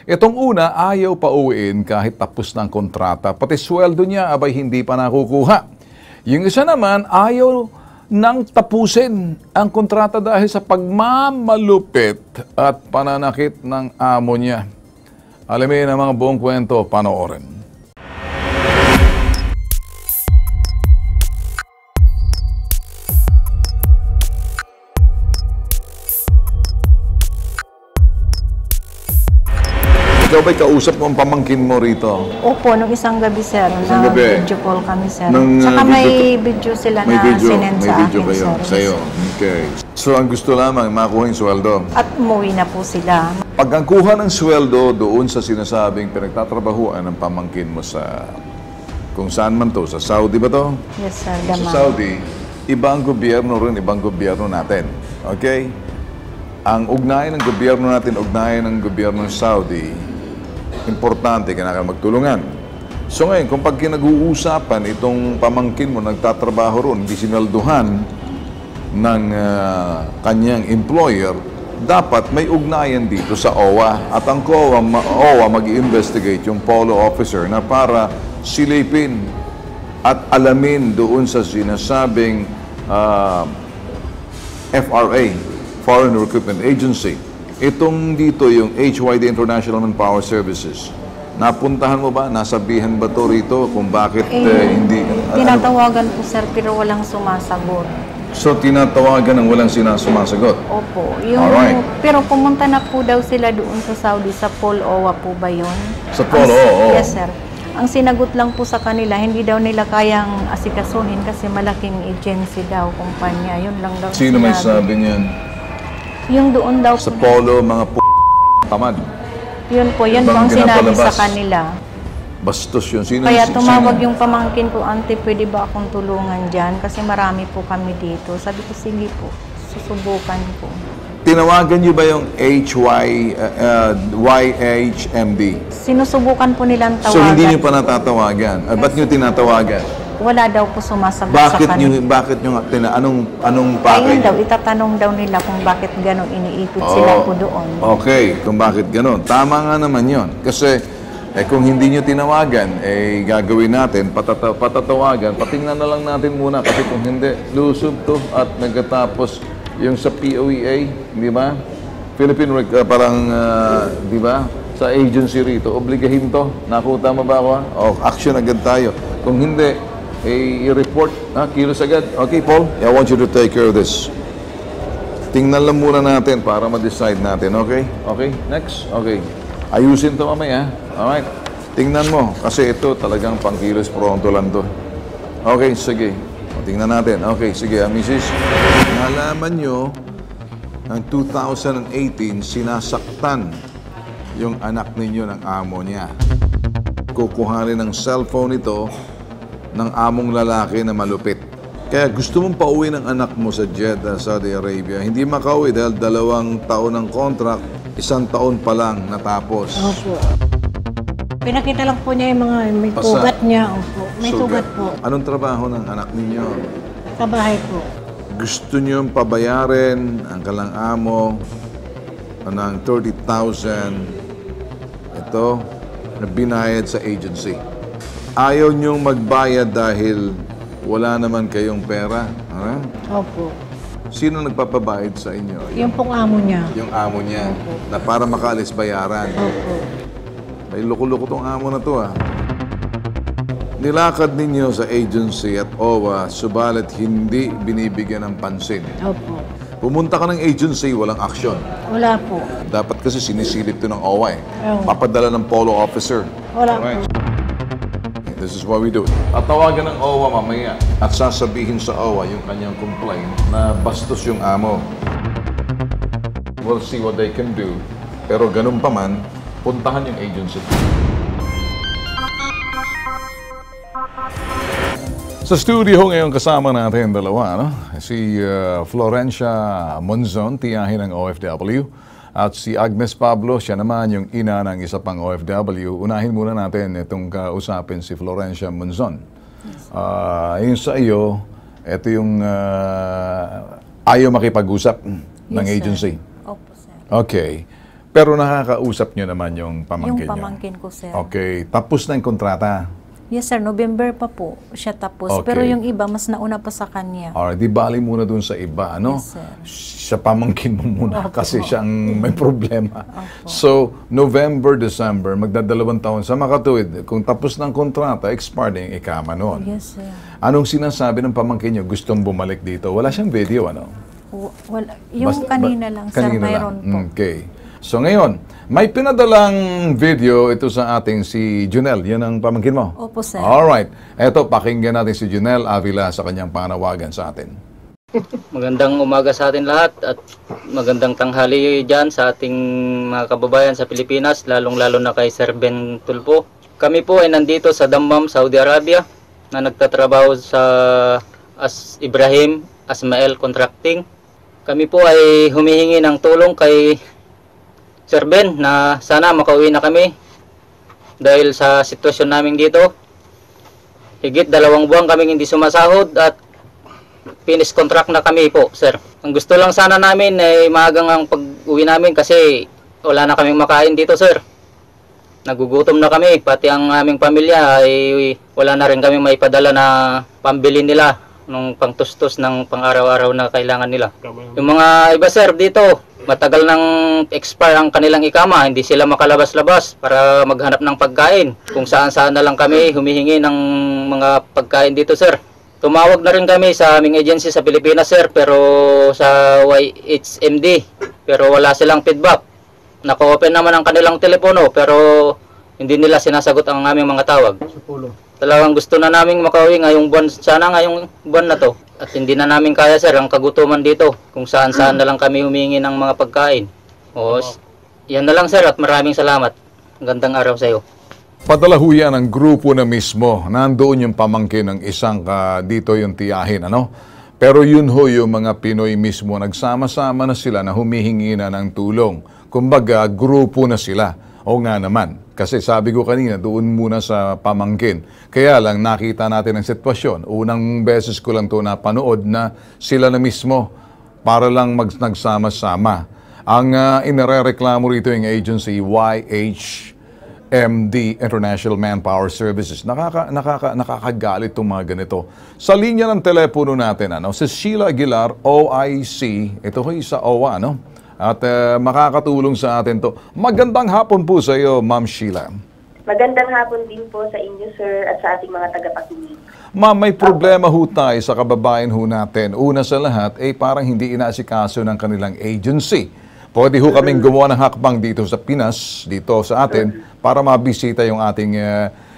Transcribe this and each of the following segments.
Itong una, ayaw pa uwiin kahit tapos ng kontrata. Pati sweldo niya, abay hindi pa nakukuha. Yung isa naman, ayaw nang tapusin ang kontrata dahil sa pagmamalupit at pananakit ng amo niya. Alamin ang mga buong kwento, panoorin. Ikaw ba'y kausap mo ang pamangkin mo rito? Opo, nung isang gabi, sir, Isang gabi? video call kami, sir. Nang, Saka may video sila may na video, sinend may sa video akin, kayo, sir. sa'yo. Okay. So, ang gusto lamang, makuha yung sweldo. At umuwi na po sila. Pag ang kuha ng sweldo doon sa sinasabing pinagtatrabahuan ng pamangkin mo sa, kung saan man to, sa Saudi ba to? Yes, sir, Sa Damang. Saudi, ibang gobyerno rin, ibang gobyerno natin. Okay? Ang ugnayan ng gobyerno natin, ugnayan ng gobyerno ng Saudi, importante, kailangan magtulungan. So ngayon, kung pag kinag-uusapan itong pamangkin mo, nagtatrabaho ron, hindi sinalduhan ng kanyang employer, dapat may ugnayan dito sa OWA. At ang OWA mag-i-investigate yung polo officer na para silipin at alamin doon sa sinasabing FRA, Foreign Recruitment Agency. Itong dito yung HYD International Manpower Services. Napuntahan mo ba? Nasabihan ba to rito kung bakit hindi? Tinatawagan po, sir, pero walang sumasagot. So, tinatawagan ng walang sinasumasagot? Opo. Alright. Pero pumunta na po daw sila doon sa Saudi, sa POL-OWA po ba yun? Sa POL-OWA? Yes, sir. Ang sinagot lang po sa kanila, hindi daw nila kayang asikasuhin kasi malaking agency daw, kumpanya. Yun lang daw. Sino may sabi niyan? Yung doon daw Sa polo, mga tamad. Yun po, yun po ang sinabi sa kanila. Bastos yun. Sino Kaya tumawag yung pamangkin ko, Auntie, pwede ba akong tulungan dyan? Kasi marami po kami dito. Sabi ko, sige po, susubukan ko. Tinawagan niyo ba yung YHMD? Sinusubukan po nilang tawagan. So, hindi niyo pa natatawagan? Ba't niyo tinatawagan? Wala daw po sumasagot sa kanila. Bakit nyo, anong pakay? Ayun daw, itatanong daw nila kung bakit gano'n iniipit sila po doon. Okay, kung bakit gano'n. Tama nga naman yon. Kasi, kung hindi nyo tinawagan, gagawin natin, patatawagan, patingnan na lang natin muna. Kasi kung hindi, lusob to at nagkatapos yung sa POEA, di ba? Philippine, di ba? Sa agency rito, obligahin to. Nakuha mo ba ako? Action agad tayo. Kung hindi, i-report, kilos agad. Okay, Paul, I want you to take care of this. Tingnan lang muna natin para ma-decide natin, okay? Okay, next? Okay. Ayusin to mamaya, alright? Tingnan mo, kasi ito talagang pang-kilos pronto lang to. Okay, sige. Tingnan natin. Okay, sige, Mrs. Nalaman nyo, ng 2018, sinasaktan yung anak ninyo ng amo niya. Kukuhanin ng cellphone ito ng among lalaki na malupit. Kaya gusto mong pauwi ng anak mo sa Jeddah, Saudi Arabia. Hindi makauwi dahil 2 taon ng contract, 1 taon pa lang natapos. Opo. Pinakita lang po niya yung mga may sugat niya. Opo. May sugat po. Anong trabaho ng anak ninyo? Sa bahay po. Gusto nyo pabayarin ang kalang amo ng 30,000 ito na binayad sa agency. Ayaw nyong magbayad dahil wala naman kayong pera. Opo. Sino nagpapabayad sa inyo? Yung pong amo niya. Yung amo niya. Na para makaalis bayaran. Opo. May loko-loko tong amo na to Nilakad ninyo sa agency at OWA, subalit hindi binibigyan ng pansin. Opo. Pumunta ka ng agency, walang aksyon. Wala po. Dapat kasi sinisilip to ng OWA Oo. Papadala ng polo officer. Wala Alright. This is what we do. At tawagan ng OWA mamaya at sasabihin sa OWA yung kanyang complaint na bastos yung amo. We'll see what they can do. Pero ganun pa man, puntahan yung agency. Sa studio ngayon kasama natin dalawa, si Florencia Monzon, tiyahin ng OFW, at si Agnes Pablo, siya naman yung ina ng isa pang OFW. Unahin muna natin itong kausapin si Florencia Monzon. Yung sa iyo, ito yung ayaw makipag-usap ng agency. Opo, sir. Okay. Pero nakakausap nyo naman yung pamangkin Yung nyo? pamangkin ko, sir. Okay. Tapos na yung kontrata? Yes, sir. November pa po siya tapos. Okay. Pero yung iba, mas nauna pa sa kanya. Alright, di bali muna dun sa iba, ano? Yes, sir. Sa pamangkin mo muna kasi siyang may problema. Opo. So, November, December, magdadalawang taon sa makatuwid. Kung tapos ng kontrata, expired yung ikama noon. Yes, sir. Anong sinasabi ng pamangkin nyo? Gustong bumalik dito? Wala siyang video, ano? Wala. Yung kanina lang, sir, kanina mayroon lang. po. Okay. So ngayon, may pinadalang video ito sa ating si Junel. Yan ang pamangkin mo? Opo, sir. Alright. Eto, pakinggan natin si Junel Avila sa kanyang panawagan sa atin. Magandang umaga sa atin lahat at magandang tanghali dyan sa ating mga kababayan sa Pilipinas, lalong-lalo na kay Sir Ben Tulpo. Kami po ay nandito sa Dammam, Saudi Arabia na nagtatrabaho sa Ibrahim Asmael Contracting. Kami po ay humihingi ng tulong kay Sir Ben na sana makauwi na kami dahil sa sitwasyon namin dito. Higit 2 buwan kaming hindi sumasahod at finish contract na kami po, sir. Ang gusto lang sana namin ay maagang ang pag-uwi namin kasi wala na kaming makain dito, sir. Nagugutom na kami, pati ang aming pamilya ay wala na rin kami maipadala na pambili nila nung pangtustos ng pang-araw-araw na kailangan nila. Yung mga iba, sir, dito, matagal nang expire ang kanilang ikama, hindi sila makalabas-labas para maghanap ng pagkain. Kung saan-saan na lang kami humihingi ng mga pagkain dito, sir. Tumawag na rin kami sa aming agency sa Pilipinas, sir, pero sa YHMD, pero wala silang feedback. Naka-open naman ang kanilang telepono, pero hindi nila sinasagot ang aming mga tawag. Talagang gusto na namin makauwi ngayong buwan, sana ngayong buwan na to. At hindi na namin kaya, sir, ang kagutuman dito, kung saan-saan na lang kami humingi ng mga pagkain. O, yan na lang, sir, at maraming salamat. Gandang araw sa iyo. Padala ho yan ang grupo na mismo. Nandoon yung pamangkin ng isang dito yung tiyahin, ano? Pero yun ho yung mga Pinoy mismo, nagsama-sama na sila na humihingi na ng tulong. Kumbaga, grupo na sila. O nga naman, kasi sabi ko kanina, doon muna sa pamangkin. Kaya lang nakita natin ang sitwasyon. Unang beses ko lang to napanood na sila na mismo para lang nagsama-sama. Ang inarereklamo rito yung agency YHMD, International Manpower Services. Nakakagalit itong mga ganito. Sa linya ng telepono natin, ano, si Sheila Aguilar, OIC, ito ho sa OWA, no? At makakatulong sa atin to. Magandang hapon po sa iyo, Ma'am Sheila. Magandang hapon din po sa inyo, sir, at sa ating mga tagapakinig. Ma'am, may problema ho tayo sa kababayan ho natin. Una sa lahat, parang hindi inaasikaso ng kanilang agency. Pwede ho kaming gumawa ng hakbang dito sa Pinas, dito sa atin, para mabisita yung ating,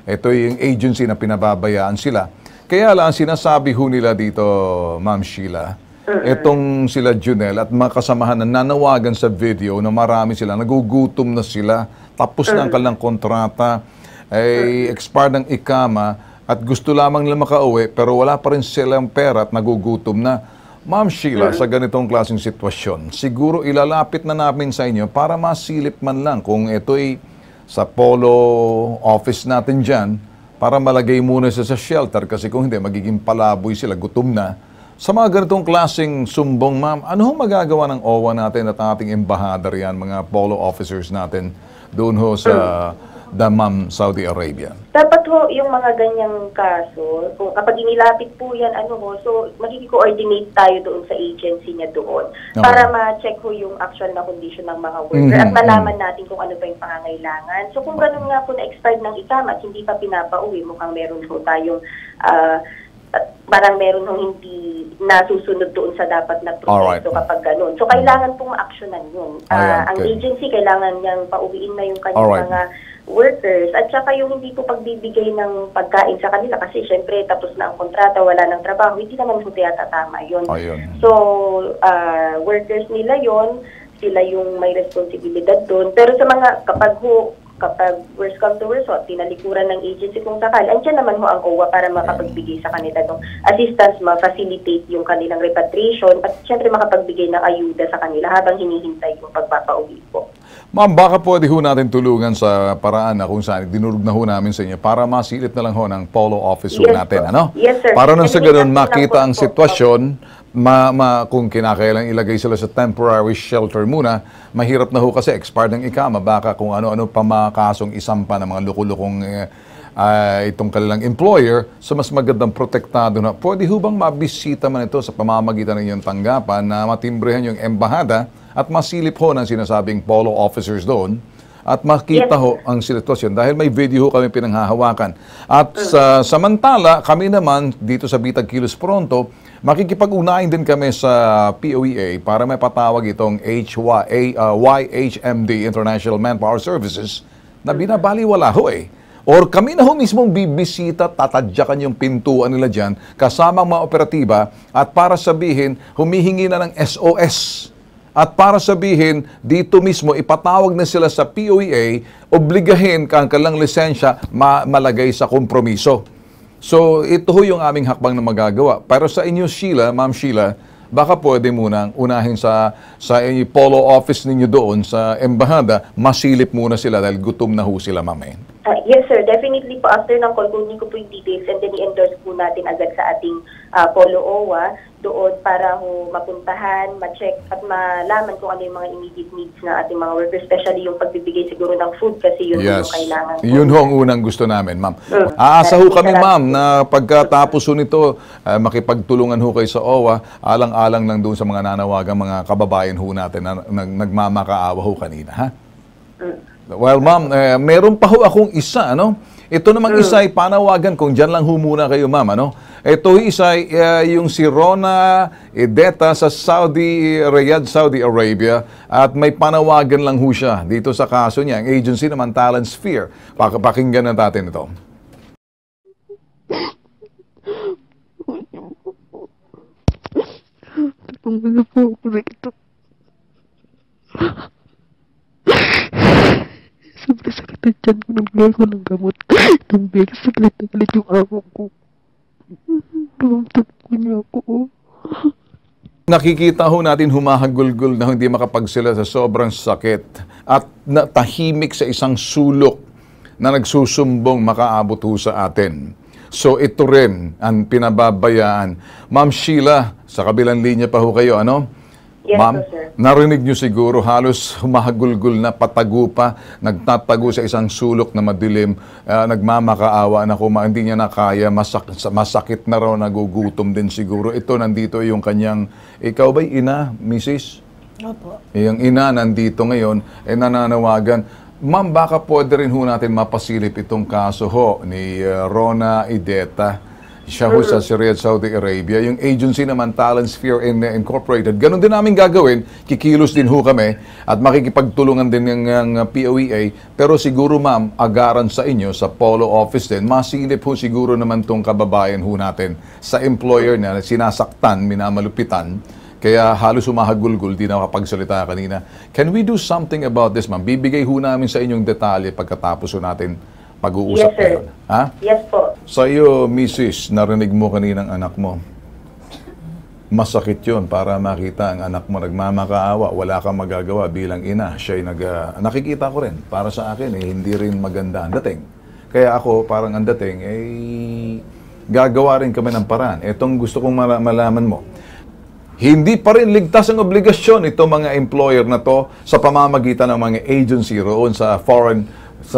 ito yung agency na pinababayaan sila. Kaya lang, sinasabi ho nila dito, Ma'am Sheila, itong sila Junel at mga kasamahan na nanawagan sa video na marami sila, nagugutom na sila, tapos na ang kanilang kontrata, ay expired ng ikama at gusto lamang nila makauwi pero wala pa rin silang pera at nagugutom na. Ma'am Sheila, sa ganitong klaseng sitwasyon, siguro ilalapit na namin sa inyo para masilip man lang kung ito'y sa polo office natin dyan para malagay muna siya sa shelter kasi kung hindi, magiging palaboy sila, gutom na. Sa mga ganitong klaseng sumbong, ma'am, ano hong magagawa ng OWA natin at ating embahador yan, mga polo officers natin doon ho sa Dammam, Saudi Arabia? Dapat ho, yung mga ganyang kaso, kung kapag inilapit po yan, so magiging-coordinate tayo doon sa agency niya doon para ma-check ho yung actual na condition ng mga worker at malaman natin kung ano pa yung pangangailangan. So kung ganun nga po na-expired ng ikama at hindi pa pinapauwi, mukhang meron ho tayong parang meron hong hindi nasusunod doon sa dapat na proseso kapag ganun. So, kailangan pong aksyonan yun. Ang agency, kailangan niyang pauwiin na yung kanyang mga workers at saka yung hindi po pagbibigay ng pagkain sa kanila kasi syempre tapos na ang kontrata, wala ng trabaho, hindi naman po yata tama yun. So, workers nila yon, sila yung may responsibilidad doon. Pero sa mga, kapag worst come to worst, tinalikuran ng agency kung sakali, andyan naman ho ang OWA para makapagbigay sa kanila ng assistance, ma-facilitate yung kanilang repatriation at syempre makapagbigay ng ayuda sa kanila habang hinihintay yung pagpapauwi po. Ma'am, baka pwede ho natin tulugan sa paraan na kung saan dinurog na ho namin sa inyo para masilip na lang ho ng polo office ho natin, ano? Yes, sir. Para nang sa ganun makita ang sitwasyon, kung kinakailang ilagay sila sa temporary shelter muna, mahirap na ho kasi expired ng ikama, baka kung ano-ano pa mga kasong isampa ng mga lukulukong itong kanilang employer, so mas magandang protektado na. Pwede ho bang mabisita man ito sa pamamagitan ng inyong tanggapan na matimbrehan yung embahada at masilip ho ng sinasabing polo officers doon at makita ho ang sitwasyon dahil may video ho kami pinanghahawakan. At samantala, kami naman dito sa Bitag Kilos Pronto, makikipag-unahin din kami sa POEA para may patawag itong YHMD, International Manpower Services, na binabaliwala ho eh. Or kami na ho mismong bibisita, tatadyakan yung pintuan nila dyan, kasamang mga operatiba, at para sabihin, humihingi na ng SOS. At para sabihin, dito mismo, ipatawag na sila sa POEA, obligahin ka ang kanilang lisensya malagay sa kompromiso. So, ito ho yung aming hakbang na magagawa. Pero sa inyo, Sheila, Ma'am Sheila, baka pwede munang unahin sa polo office ninyo doon sa embahada, masilip muna sila dahil gutom na ho sila, ma'am. Yes, sir. Definitely po. After ng call, kunin ko po yung details and then i-endorse po natin agad sa ating Polo OWA doon para ho mapuntahan, ma-check at malaman kung ano yung mga immediate needs ng ating mga workers, especially yung pagbibigay siguro ng food kasi yun yung kailangan. Yun ho ang unang gusto namin, ma'am. Aasa ho kami, ma'am, na pagkatapos ho nito, makipagtulungan ho kayo sa OWA, alang-alang lang doon sa mga nanawagang mga kababayan ho natin na nagmamakaawa ho kanina, ha? Well, ma'am, meron pa ho akong isa, ano? Ito namang isa ay panawagan, kung dyan lang ho muna kayo, ma'am, ano? Ito isa ay yung si Rona Ideta sa Riyadh, Saudi Arabia, at may panawagan lang ho siya dito sa kaso niya. Ang agency naman, Talent Sphere. Pakinggan na natin ito. Tumulong po ako rito. Sobrang sakit ang tiyan ko, nagbigay ko ng gamot. Nagbigay sakit na galit yung ako ko. Tumutulog ko niya ako. Nakikita ho natin humahagulgol na hindi makapagsila sa sobrang sakit at tahimik sa isang sulok na nagsusumbong makaabot ho sa atin. So ito rin ang pinababayaan. Ma'am Sheila, sa kabilang linya pa ho kayo, ano? Yes, ma'am, sir. narinig nyo siguro halos humahagulgol na, patago pa, nagtatago sa isang sulok na madilim, nagmamakaawa na hindi niya nakaya, masakit na raw, nagugutom din siguro. Ito, nandito yung kanyang, ikaw ba'y ina, Mrs.? Opo. Yung ina nandito ngayon, nananawagan. Ma'am, baka pwede rin ho natin mapasilip itong kaso ho ni Rona Ideta. Siya ho sa Riyadh, Saudi Arabia. Yung agency naman, Talent Sphere Incorporated. Ganon din namin gagawin. Kikilos din ho kami at makikipagtulungan din ng POEA. Pero siguro, ma'am, agaran sa inyo, sa Polo Office din, masilip ho siguro naman tong kababayan ho natin sa employer niya, sinasaktan, minamalupitan. Kaya halos humahagulgul, di na makapagsalita kanina. Can we do something about this, ma'am? Bibigay ho namin sa inyong detalye pagkatapos ho natin pag-uusap ngayon. Ha? Yes po. Sa iyo, Mrs., narinig mo kaninang anak mo. Masakit yun para makita ang anak mo nagmamakaawa. Wala kang magagawa bilang ina. Siya'y nakikita ko rin. Para sa akin, hindi rin maganda ang dating. Kaya ako, parang ang dating, gagawa rin kami ng paraan. Itong gusto kong malaman mo. Hindi pa rin ligtas ang obligasyon itong mga employer na to sa pamamagitan ng mga agency roon sa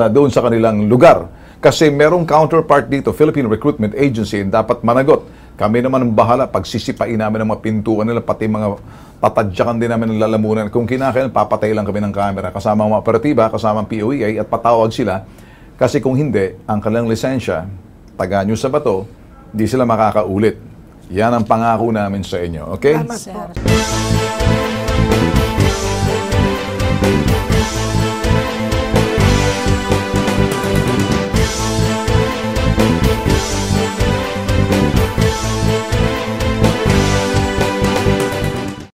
doon sa kanilang lugar. Kasi merong counterpart dito, Philippine Recruitment Agency, dapat managot. Kami naman ang bahala, pagsisipain namin ng mga pintuan nila, pati mga tatadyakan din namin ng lalamunan. Kung kinakailan, papatay lang kami ng camera, kasama mga operatiba, kasama ang POEA, at patawag sila. Kasi kung hindi, ang kanilang lisensya, taga nyo sa bato, di sila makakaulit. Yan ang pangako namin sa inyo. Okay? Salamat po.